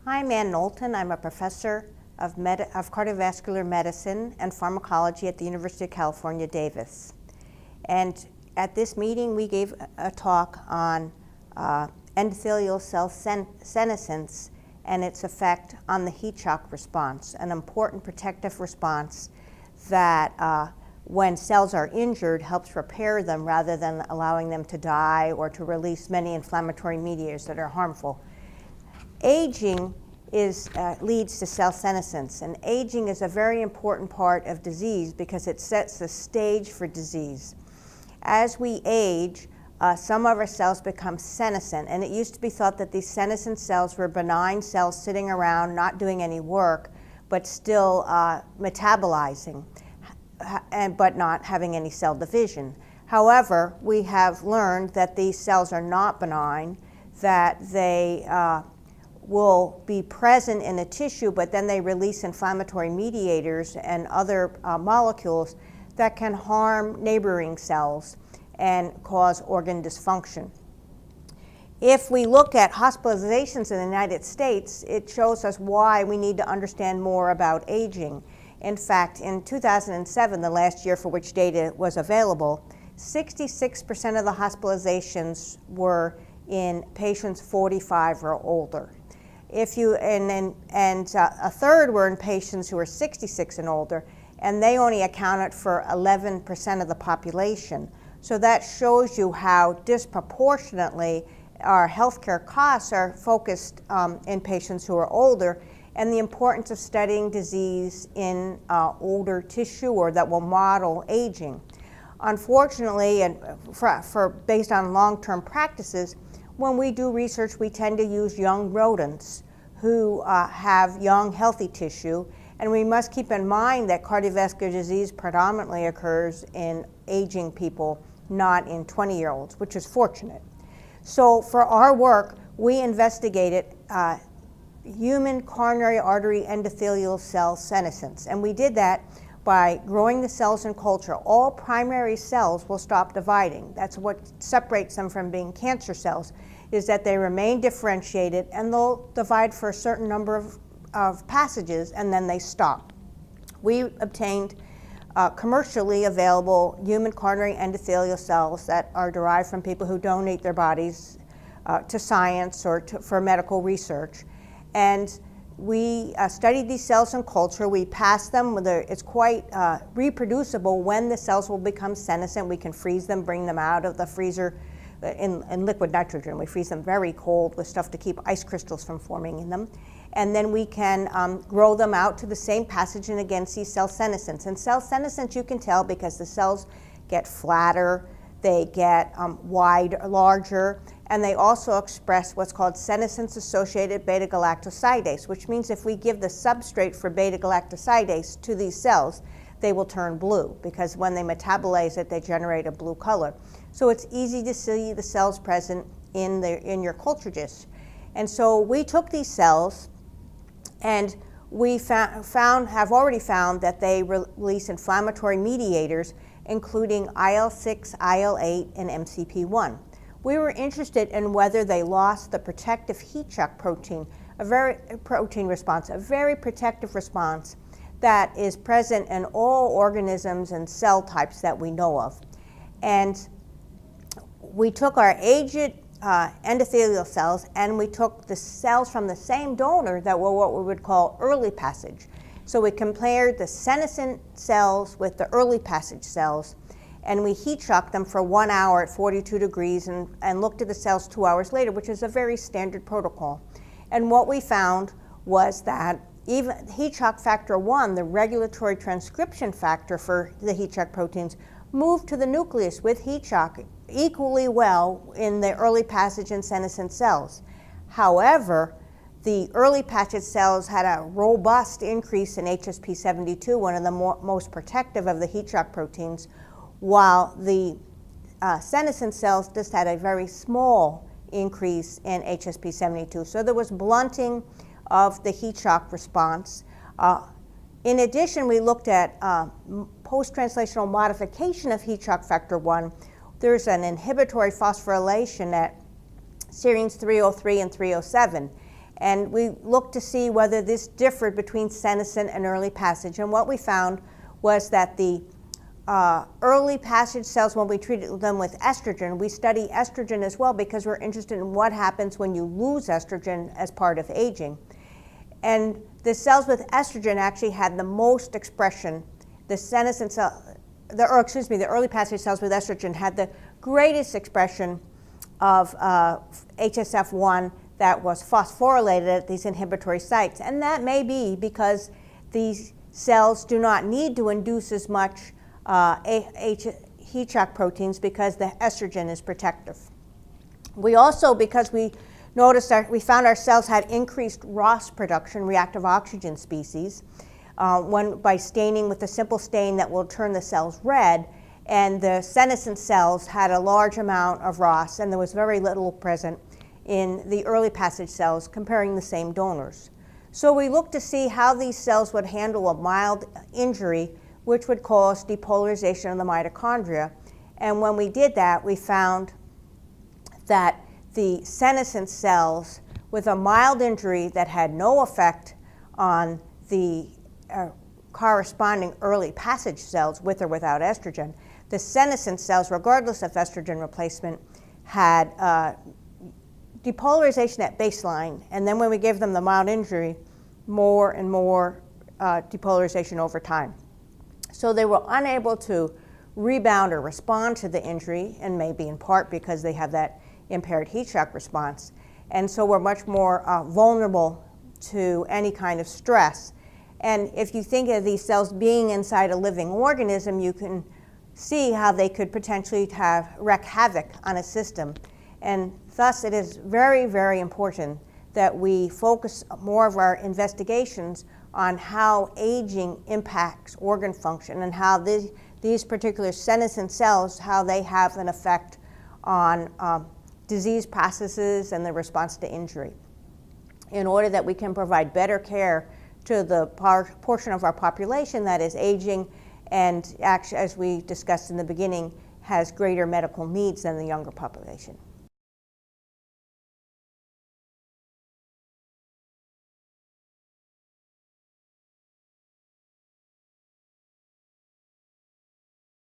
Hi, I'm Ann Knowlton. I'm a professor of cardiovascular medicine and pharmacology at the University of California, Davis. And at this meeting, we gave a talk on endothelial cell senescence and its effect on the heat shock response, an important protective response that when cells are injured helps repair them rather than allowing them to die or to release many inflammatory mediators that are harmful. Aging leads to cell senescence, and aging is a very important part of disease because it sets the stage for disease. As we age, some of our cells become senescent, and it used to be thought that these senescent cells were benign cells sitting around not doing any work but still metabolizing but not having any cell division. However, we have learned that these cells are not benign, that they will be present in a tissue, but then they release inflammatory mediators and other molecules that can harm neighboring cells and cause organ dysfunction. If we look at hospitalizations in the United States, it shows us why we need to understand more about aging. In fact, in 2007, the last year for which data was available, 66% of the hospitalizations were in patients 45 or older. A third were in patients who were 66 and older, and they only accounted for 11% of the population. So that shows you how disproportionately our healthcare costs are focused in patients who are older, and the importance of studying disease in older tissue or that will model aging. Unfortunately, and based on long-term practices, when we do research, we tend to use young rodents who have young, healthy tissue, and we must keep in mind that cardiovascular disease predominantly occurs in aging people, not in 20-year-olds, which is fortunate. So for our work, we investigated human coronary artery endothelial cell senescence, and we did that by growing the cells in culture. All primary cells will stop dividing. That's what separates them from being cancer cells, is that they remain differentiated and they'll divide for a certain number of passages and then they stop. We obtained commercially available human coronary endothelial cells that are derived from people who donate their bodies to science or for medical research. And we studied these cells in culture. We passed them. It's quite reproducible when the cells will become senescent. We can freeze them, bring them out of the freezer in liquid nitrogen. We freeze them very cold with stuff to keep ice crystals from forming in them. And then we can grow them out to the same passage and again see cell senescence. And cell senescence you can tell because the cells get flatter, they get larger, and they also express what's called senescence-associated beta-galactosidase, which means if we give the substrate for beta-galactosidase to these cells, they will turn blue because when they metabolize it, they generate a blue color. So it's easy to see the cells present in your culture dish. And so we took these cells and we have already found that they release inflammatory mediators, including IL-6, IL-8, and MCP-1. We were interested in whether they lost the protective heat shock protein, a very protective response that is present in all organisms and cell types that we know of. And we took our aged endothelial cells and we took the cells from the same donor that were what we would call early passage. So we compared the senescent cells with the early passage cells, and we heat shocked them for 1 hour at 42 degrees and looked at the cells 2 hours later, which is a very standard protocol. And what we found was that even heat shock factor 1, the regulatory transcription factor for the heat shock proteins, moved to the nucleus with heat shock equally well in the early passage and senescent cells. However, the early passage cells had a robust increase in HSP72, one of the most protective of the heat shock proteins, while the senescent cells just had a very small increase in HSP72. So there was blunting of the heat shock response. In addition, we looked at post-translational modification of heat shock factor 1. There's an inhibitory phosphorylation at serines 303 and 307. And we looked to see whether this differed between senescent and early passage. And what we found was that the early passage cells, when we treated them with estrogen, we study estrogen as well because we're interested in what happens when you lose estrogen as part of aging. And the cells with estrogen actually had the most expression. The senescent cell, the early passage cells with estrogen had the greatest expression of HSF1 that was phosphorylated at these inhibitory sites. And that may be because these cells do not need to induce as much heat shock proteins because the estrogen is protective. We also, because we noticed that we found our cells had increased ROS production, reactive oxygen species, by staining with a simple stain that will turn the cells red, and the senescent cells had a large amount of ROS, and there was very little present in the early passage cells comparing the same donors. So we looked to see how these cells would handle a mild injury which would cause depolarization of the mitochondria. And when we did that, we found that the senescent cells with a mild injury that had no effect on the corresponding early passage cells with or without estrogen, the senescent cells, regardless of estrogen replacement, had depolarization at baseline, and then when we gave them the mild injury, more and more depolarization over time. So they were unable to rebound or respond to the injury, and maybe in part because they have that impaired heat shock response. And so we're much more vulnerable to any kind of stress. And if you think of these cells being inside a living organism, you can see how they could potentially wreak havoc on a system. And thus it is very, very important that we focus more of our investigations on how aging impacts organ function and how these particular senescent cells, how they have an effect on disease processes and the response to injury, in order that we can provide better care to the portion of our population that is aging and, actually, as we discussed in the beginning, has greater medical needs than the younger population.